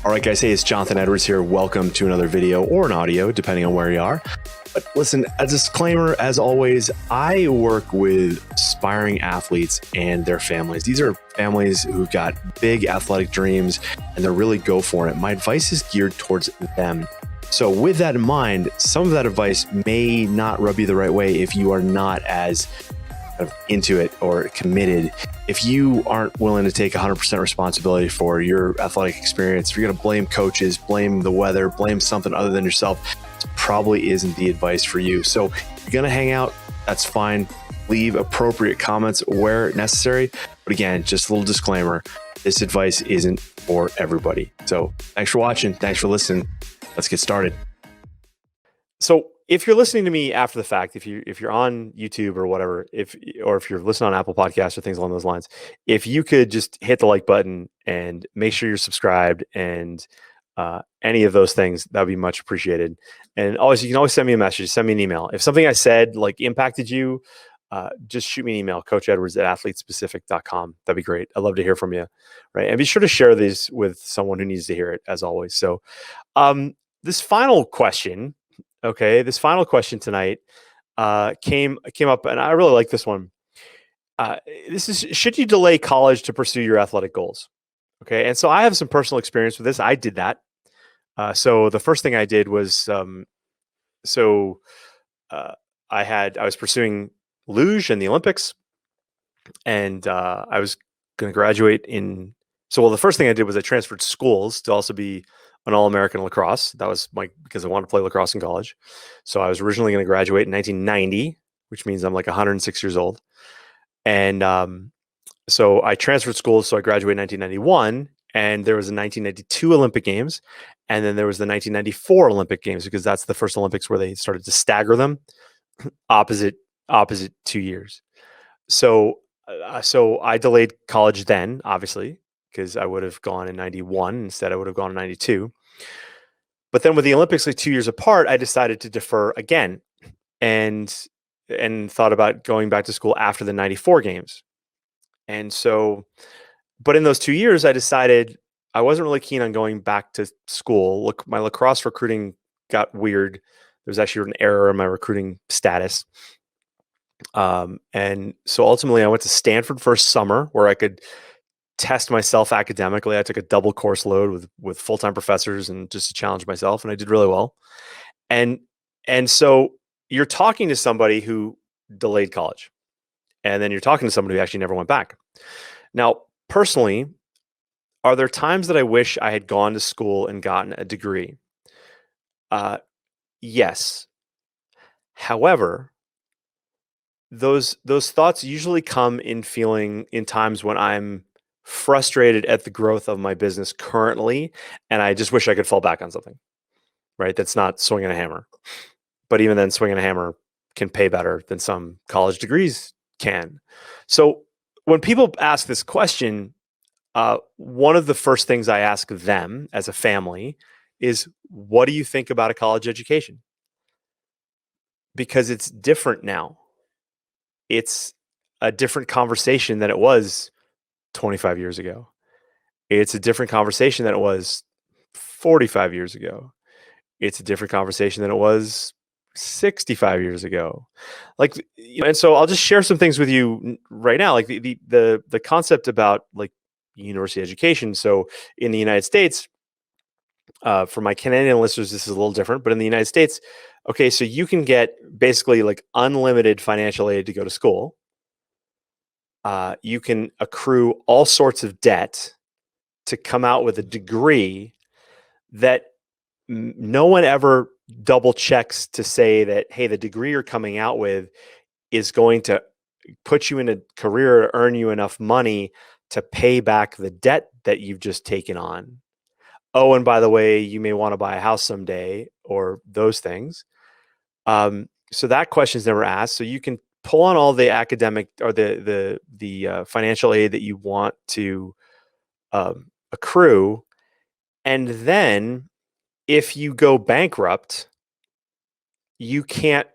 All right, guys. Hey, it's Jonathan Edwards here. Welcome to another video or an audio, depending on where you are. But listen, a disclaimer, as always, I work with aspiring athletes and their families. These are families who've got big athletic dreams and they're really go for it. My advice is geared towards them. So with that in mind, some of that advice may not rub you the right way if you are not as into it or committed. If you aren't willing to take 100% responsibility for your athletic experience, if you're going to blame coaches, blame the weather, blame something other than yourself, it probably isn't the advice for you. So if you're going to hang out, that's fine. Leave appropriate comments where necessary. But again, just a little disclaimer, this advice isn't for everybody. So thanks for watching. Thanks for listening. Let's get started. So if you're listening to me after the fact, if you're on YouTube or whatever, if you're listening on Apple Podcasts or things along those lines, if you could just hit the like button and make sure you're subscribed and any of those things, that would be much appreciated. And always, you can always send me a message, send me an email. If something I said like impacted you, just shoot me an email, coachedwards@athletespecific.com. That'd be great. I'd love to hear from you. Right. And be sure to share these with someone who needs to hear it, as always. So this final question tonight came up, and I really like this one. This is, should you delay college to pursue your athletic goals? Okay, and so I have some personal experience with this. I did that. So the first thing I did was, I was pursuing luge and the Olympics, and I was going to graduate in. The first thing I did was I transferred schools to also be an All-American lacrosse. That was because I wanted to play lacrosse in college. So I was originally going to graduate in 1990, which means I'm like 106 years old. And so I transferred schools. So I graduated in 1991, and there was the 1992 Olympic Games. And then there was the 1994 Olympic Games, because that's the first Olympics where they started to stagger them opposite 2 years. So I delayed college then, obviously, because I would have gone in 91. Instead, I would have gone in 92. But then with the Olympics like 2 years apart, I decided to defer again and thought about going back to school after the 94 games. And so, but in those 2 years, I decided I wasn't really keen on going back to school. Look, my lacrosse recruiting got weird. There was actually an error in my recruiting status. And so ultimately I went to Stanford for a summer where I could test myself academically. I took a double course load with full-time professors and just to challenge myself, and I did really well. And so you're talking to somebody who delayed college, and then you're talking to somebody who actually never went back. Now, personally, are there times that I wish I had gone to school and gotten a degree? Yes. However, those thoughts usually come in times when I'm frustrated at the growth of my business currently, and I just wish I could fall back on something, right? That's not swinging a hammer. But even then, swinging a hammer can pay better than some college degrees can. So when people ask this question, one of the first things I ask them as a family is, what do you think about a college education? Because it's different now. It's a different conversation than it was 25 years ago. It's a different conversation than it was 45 years ago. It's a different conversation than it was 65 years ago. And so I'll just share some things with you right now, like the concept about like university education. So in the United States, for my Canadian listeners, this is a little different, but in the United States, okay, so you can get basically like unlimited financial aid to go to school. You can accrue all sorts of debt to come out with a degree that no one ever double checks to say that, hey, the degree you're coming out with is going to put you in a career to earn you enough money to pay back the debt that you've just taken on. Oh, and by the way, you may want to buy a house someday, or those things. So that question is never asked. So you can pull on all the academic or the financial aid that you want to accrue, and then if you go bankrupt, you can't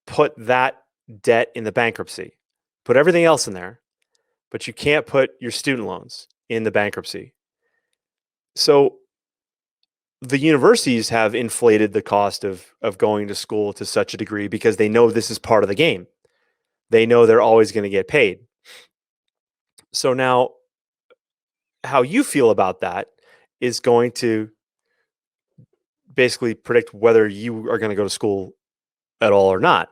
put that debt in the bankruptcy. Put everything else in there, but you can't put your student loans in the bankruptcy. So the universities have inflated the cost of going to school to such a degree because they know this is part of the game. They know they're always going to get paid. So now how you feel about that is going to basically predict whether you are going to go to school at all or not.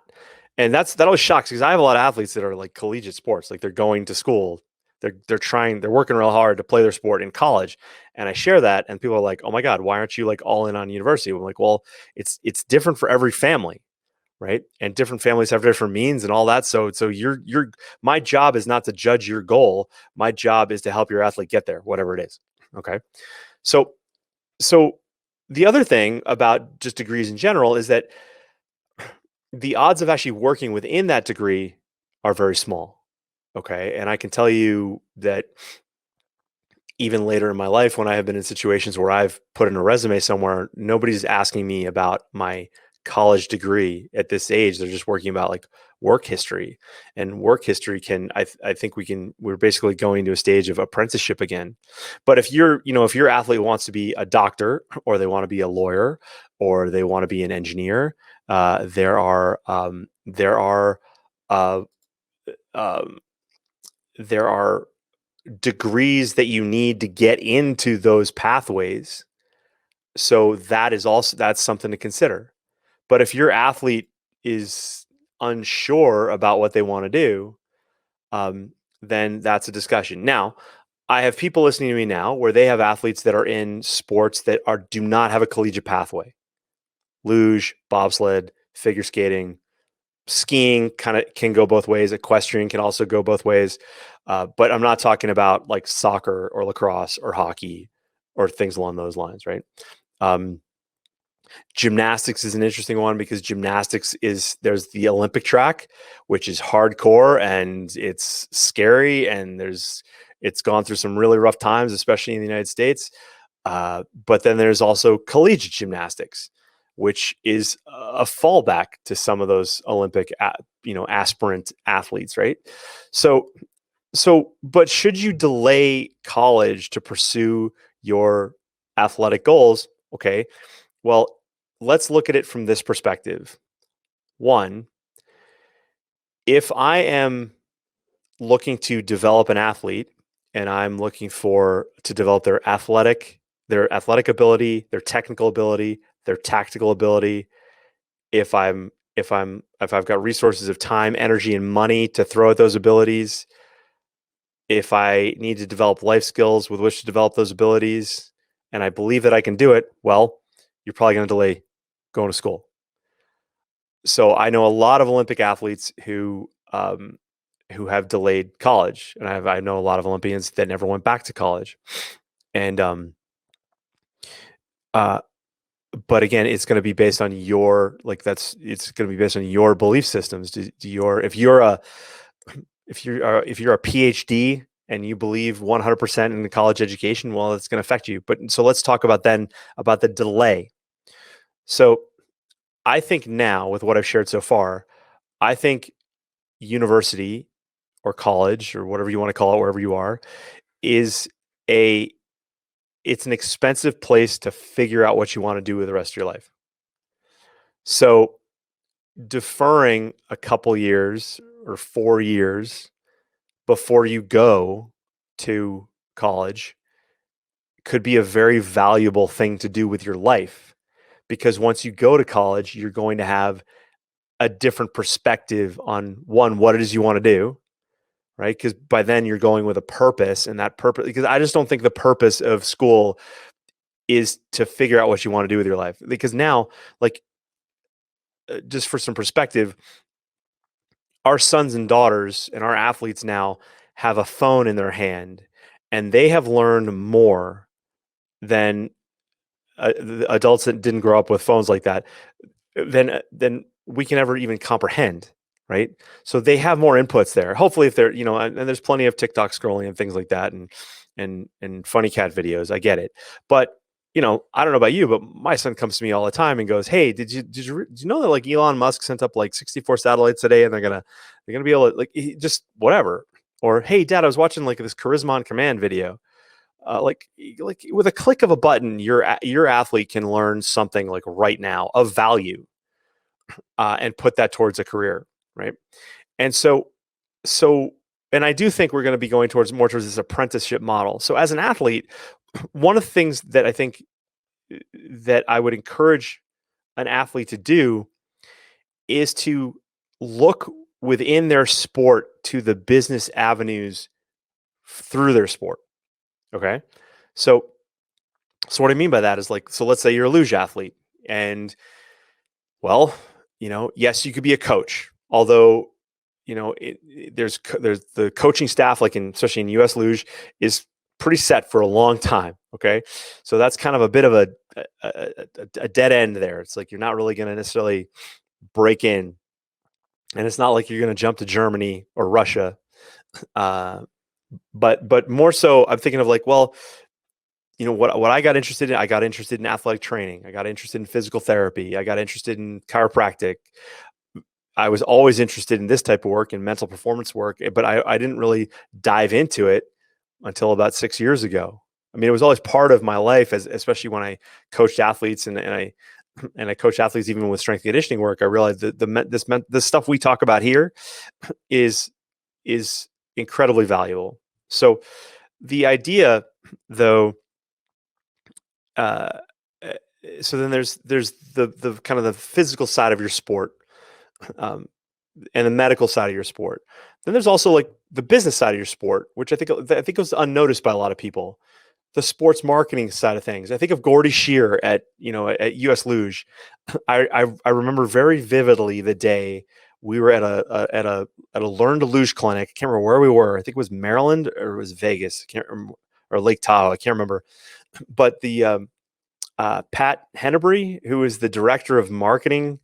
And that always shocks because I have a lot of athletes that are like collegiate sports, like they're going to school, they're working real hard to play their sport in college, and I share that, and people are like, "Oh my God, why aren't you like all in on university?" I'm like, "Well, it's different for every family, right? And different families have different means and all that. So you're my job is not to judge your goal. My job is to help your athlete get there, whatever it is." Okay, so so the other thing about just degrees in general is that the odds of actually working within that degree are very small. Okay. And I can tell you that even later in my life, when I have been in situations where I've put in a resume somewhere, nobody's asking me about my college degree at this age. They're just working about like work history, and work history I think we're basically going to a stage of apprenticeship again. But if if your athlete wants to be a doctor, or they want to be a lawyer, or they want to be an engineer, there are uh, um, there are degrees that you need to get into those pathways. So that's something to consider. But if your athlete is unsure about what they want to do, um, then that's a discussion. Now, I have people listening to me now where they have athletes that are in sports that do not have a collegiate pathway. Luge, bobsled, figure skating, skiing kind of can go both ways. Equestrian can also go both ways. But I'm not talking about like soccer or lacrosse or hockey or things along those lines, right? Um, Gymnastics is an interesting one because there's the Olympic track, which is hardcore and it's scary, and it's gone through some really rough times, especially in the United States. But then there's also collegiate gymnastics, which is a fallback to some of those Olympic, aspirant athletes, right? So, but should you delay college to pursue your athletic goals? Okay, well, let's look at it from this perspective. One, if I am looking to develop an athlete and I'm looking to develop their athletic ability, their technical ability, their tactical ability, if I've got resources of time, energy, and money to throw at those abilities, if I need to develop life skills with which to develop those abilities, and I believe that I can do it, well, you're probably going to delay going to school. So I know a lot of Olympic athletes who have delayed college, and I know a lot of Olympians that never went back to college, and but again, it's going to be based on it's going to be based on your belief systems. If you're a PhD and you believe 100% in the college education, well, it's going to affect you. But so let's talk about the delay. So I think now, with what I've shared so far, I think university or college or whatever you want to call it, wherever you are, is it's an expensive place to figure out what you want to do with the rest of your life. So deferring a couple years or 4 years before you go to college could be a very valuable thing to do with your life, because once you go to college, you're going to have a different perspective on what it is you want to do, right? Because by then you're going with a purpose, and that purpose, because I just don't think the purpose of school is to figure out what you want to do with your life. Because now, like, just for some perspective, our sons and daughters and our athletes now have a phone in their hand, and they have learned more than the adults that didn't grow up with phones like that than we can ever even comprehend, right? So they have more inputs there. Hopefully, if they're, and there's plenty of TikTok scrolling and things like that, and funny cat videos. I get it, but I don't know about you, but my son comes to me all the time and goes, "Hey, did you know that like Elon Musk sent up like 64 satellites today, and they're gonna be able to just whatever." Or, "Hey, Dad, I was watching like this Charisma on Command video. like with a click of a button, your athlete can learn something like right now of value, and put that towards a career, right? And so, and I do think we're going to be going more towards this apprenticeship model. So as an athlete, one of the things that I think that I would encourage an athlete to do is to look within their sport to the business avenues through their sport. Okay. So, so what I mean by that is like, so let's say you're a luge athlete and, well, yes, you could be a coach, although, there's the coaching staff, like especially in US luge, is pretty set for a long time. Okay. So that's kind of a bit of a dead end there. It's like, you're not really going to necessarily break in, and it's not like you're going to jump to Germany or Russia. But more so, I'm thinking of like, well, what I got interested in. I got interested in athletic training. I got interested in physical therapy. I got interested in chiropractic. I was always interested in this type of work and mental performance work, but I didn't really dive into it until about 6 years ago. I mean, it was always part of my life, especially when I coached athletes and I coach athletes even with strength and conditioning work. I realized that this stuff we talk about here is incredibly valuable. So the idea, though, so then there's the kind of the physical side of your sport, and the medical side of your sport. Then there's also like the business side of your sport, which I think was unnoticed by a lot of people. The sports marketing side of things. I think of Gordy Shear at US Luge. I remember very vividly the day we were at a Learn to Luge clinic. I can't remember where we were. I think it was Maryland or it was Vegas. I can't remember, or Lake Tahoe. I can't remember. But the Pat Hennebury, who is the director of marketing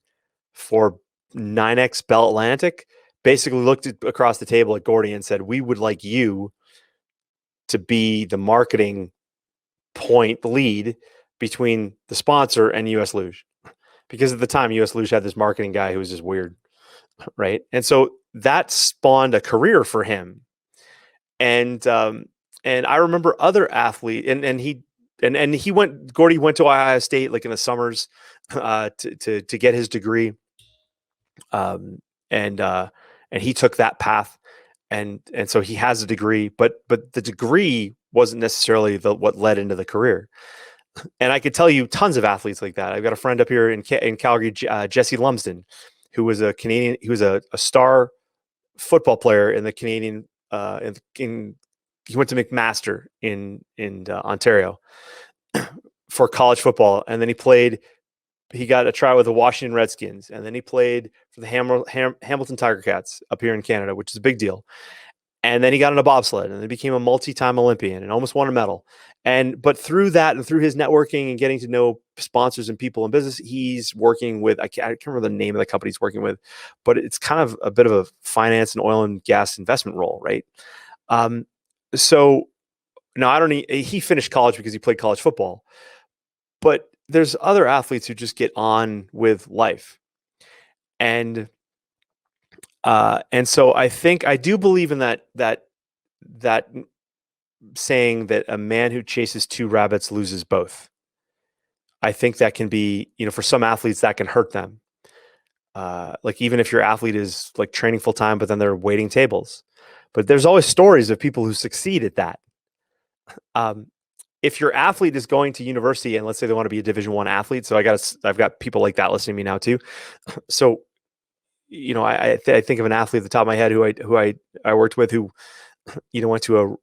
for 9X Bell Atlantic, basically looked across the table at Gordy and said, "We would like you to be the marketing point, the lead between the sponsor and US Luge." Because at the time, US Luge had this marketing guy who was just weird, right? And so that spawned a career for him. And I remember other athlete, Gordy went to Ohio State like in the summers to get his degree. And he took that path, and so he has a degree, but the degree wasn't necessarily what led into the career. And I could tell you tons of athletes like that. I've got a friend up here in Calgary, Jesse Lumsden, who was a Canadian. He was a star football player in the Canadian. He went to McMaster in Ontario for college football, and then he got a try with the Washington Redskins, and then he played for the Hamilton Tiger Cats up here in Canada, which is a big deal. And then he got in a bobsled, and then became a multi-time Olympian and almost won a medal. But through that and through his networking and getting to know sponsors and people in business, he's working with, I can't remember the name of the company he's working with, but it's kind of a bit of a finance and oil and gas investment role, right? So now he finished college because he played college football, but there's other athletes who just get on with life. And so I do believe in that saying that a man who chases two rabbits loses both. I think that can be, for some athletes that can hurt them. Like even if your athlete is like training full time, but then they're waiting tables. But there's always stories of people who succeed at that. If your athlete is going to university and let's say they want to be a Division I athlete, so I've got people like that listening to me now too. So, I think of an athlete at the top of my head who I worked with who, went to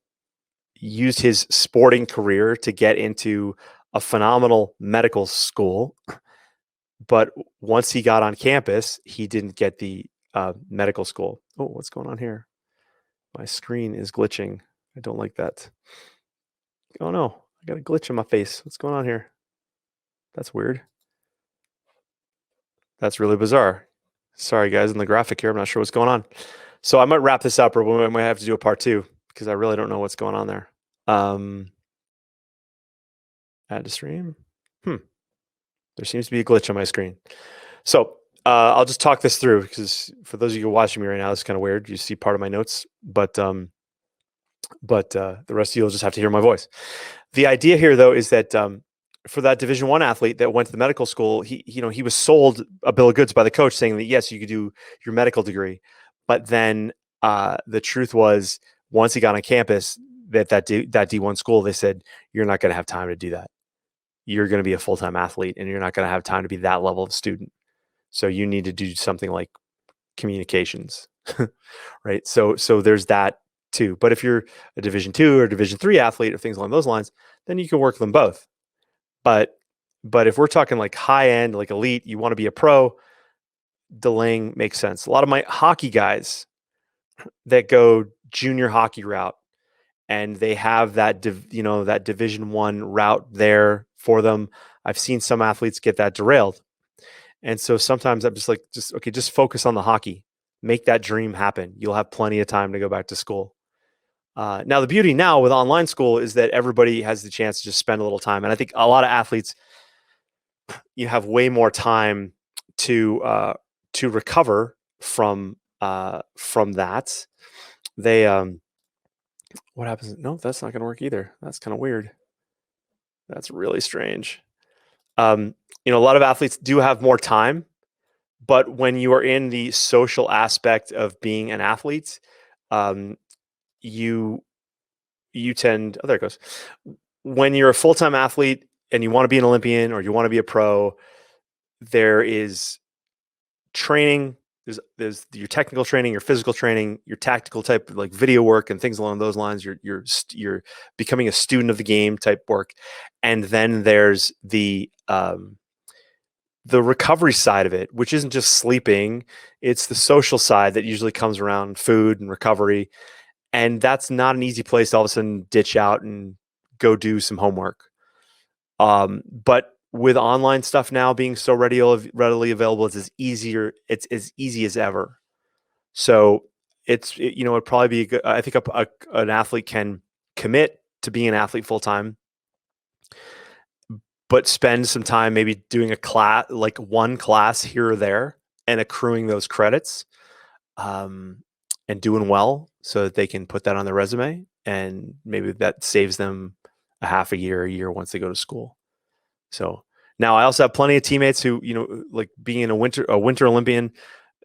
used his sporting career to get into a phenomenal medical school. But once he got on campus, he didn't get the medical school. Oh, what's going on here? My screen is glitching. I don't like that. Oh no, I got a glitch in my face. What's going on here? That's weird. That's really bizarre. Sorry, guys, in the graphic here, I'm not sure what's going on. So I might wrap this up, or we might have to do a part 2 because I really don't know what's going on there. Add to stream. There seems to be a glitch on my screen. So I'll just talk this through because for those of you watching me right now, it's kind of weird. You see part of my notes, but but the rest of you will just have to hear my voice. The idea here, though, is that for that Division I athlete that went to the medical school, he was sold a bill of goods by the coach saying that yes, you could do your medical degree, but then the truth was once he got on campus that D1 school, they said you're not going to have time to do that. You're going to be a full-time athlete, and you're not going to have time to be that level of student. So you need to do something like communications, right? So there's that too. But if you're a Division II or Division III athlete or things along those lines, then you can work them both. But if we're talking like high end, like elite, you want to be a pro, delaying makes sense. A lot of my hockey guys that go junior hockey route and they have that that Division I route there for them. I've seen some athletes get that derailed. And so sometimes I'm just like, just focus on the hockey. Make that dream happen. You'll have plenty of time to go back to school. Now, the beauty now with online school is that everybody has the chance to just spend a little time. And I think a lot of athletes, you have way more time to recover from that. They what happens? No, that's not going to work either. That's kind of weird. That's really strange. A lot of athletes do have more time, but when you are in the social aspect of being an athlete, you tend. Oh, there it goes. When you're a full-time athlete and you want to be an Olympian or you want to be a pro, there is training. There's your technical training, your physical training, your tactical type like video work and things along those lines. You're becoming a student of the game type work, and then there's the recovery side of it, which isn't just sleeping. It's the social side that usually comes around food and recovery. And that's not an easy place to all of a sudden ditch out and go do some homework. But with online stuff now being so readily available, it's as easy as ever. So it'd probably be good. I think an athlete can commit to being an athlete full time, but spend some time maybe doing a class, like one class here or there, and accruing those credits, and doing well so that they can put that on their resume, and maybe that saves them a year once they go to school. So now I also have plenty of teammates who, like being a winter Olympian,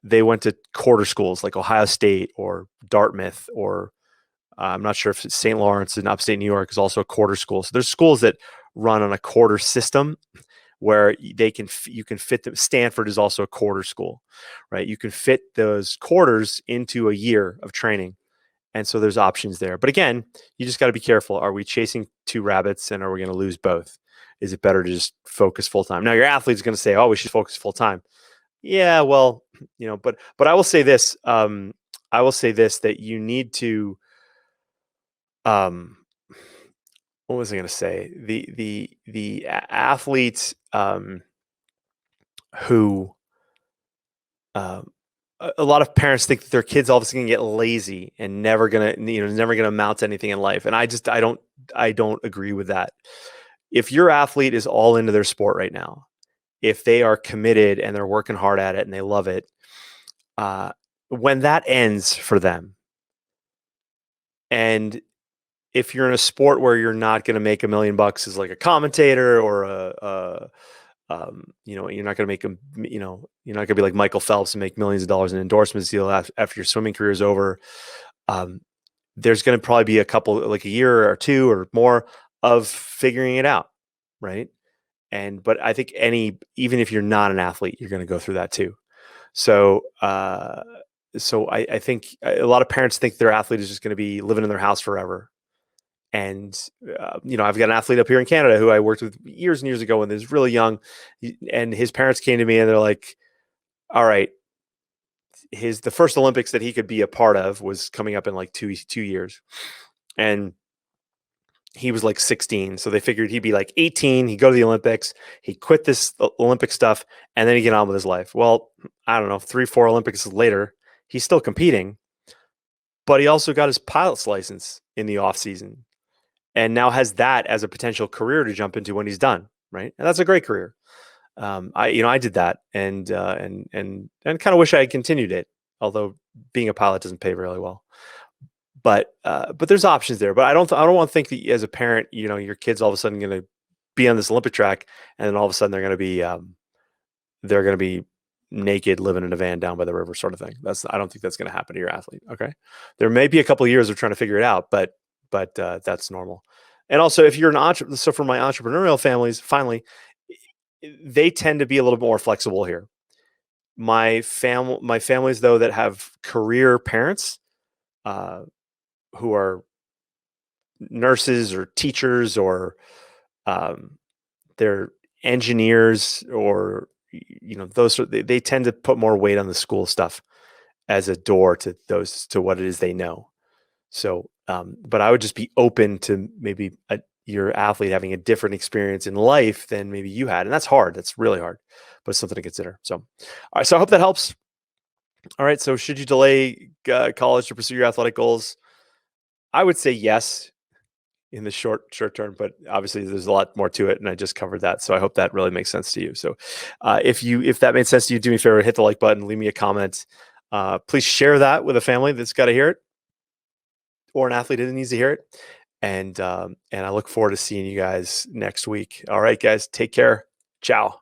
they went to quarter schools like Ohio State or Dartmouth, or I'm not sure if St. Lawrence in upstate New York is also a quarter school. So there's schools that run on a quarter system where you can fit them. Stanford is also a quarter school, right? You can fit those quarters into a year of training. And so there's options there. But again, you just got to be careful. Are we chasing two rabbits and are we going to lose both? Is it better to just focus full time? Now your athlete's going to say, oh, we should focus full time. Yeah, well, but I will say this. That you need to, what was I going to say? The athletes who a lot of parents think that their kids all of a sudden get lazy and never gonna amount to anything in life, and I don't agree with that. If your athlete is all into their sport right now, if they are committed and they're working hard at it and they love it, when that ends for them, and if you're in a sport where you're not going to make $1 million as like a commentator or you're not going to make you're not going to be like Michael Phelps and make millions of dollars in endorsements deal after your swimming career is over. There's going to probably be a year or two or more of figuring it out. Right. But I think even if you're not an athlete, you're going to go through that too. So, I think a lot of parents think their athlete is just going to be living in their house forever. And, I've got an athlete up here in Canada who I worked with years and years ago when he was really young, and his parents came to me and they're like, all right, the first Olympics that he could be a part of was coming up in like 2 years. And he was like 16. So they figured he'd be like 18. He'd go to the Olympics. He'd quit this Olympic stuff and then he'd get on with his life. Well, I don't know, 3-4 Olympics later, he's still competing, but he also got his pilot's license in the off season. And now has that as a potential career to jump into when he's done, right? And that's a great career. I did that, and kind of wish I had continued it. Although being a pilot doesn't pay really well. but there's options there. But I don't want to think that as a parent, your kid's all of a sudden going to be on this Olympic track, and then all of a sudden they're going to be naked living in a van down by the river, sort of thing. I don't think that's going to happen to your athlete. Okay, there may be a couple of years of trying to figure it out, but that's normal. And also, if you're an entrepreneur, so for my entrepreneurial families, finally, they tend to be a little more flexible here. My families though that have career parents who are nurses or teachers or they're engineers or they tend to put more weight on the school stuff as a door to what it is they know. So, but I would just be open to maybe your athlete having a different experience in life than maybe you had. And that's hard. That's really hard, but it's something to consider. So, all right. So I hope that helps. All right. So should you delay college to pursue your athletic goals? I would say yes in the short term, but obviously there's a lot more to it, and I just covered that. So I hope that really makes sense to you. So if that made sense to you, do me a favor, hit the like button, leave me a comment. Please share that with a family that's got to hear it, or an athlete that needs to hear it. And I look forward to seeing you guys next week. All right, guys, take care. Ciao.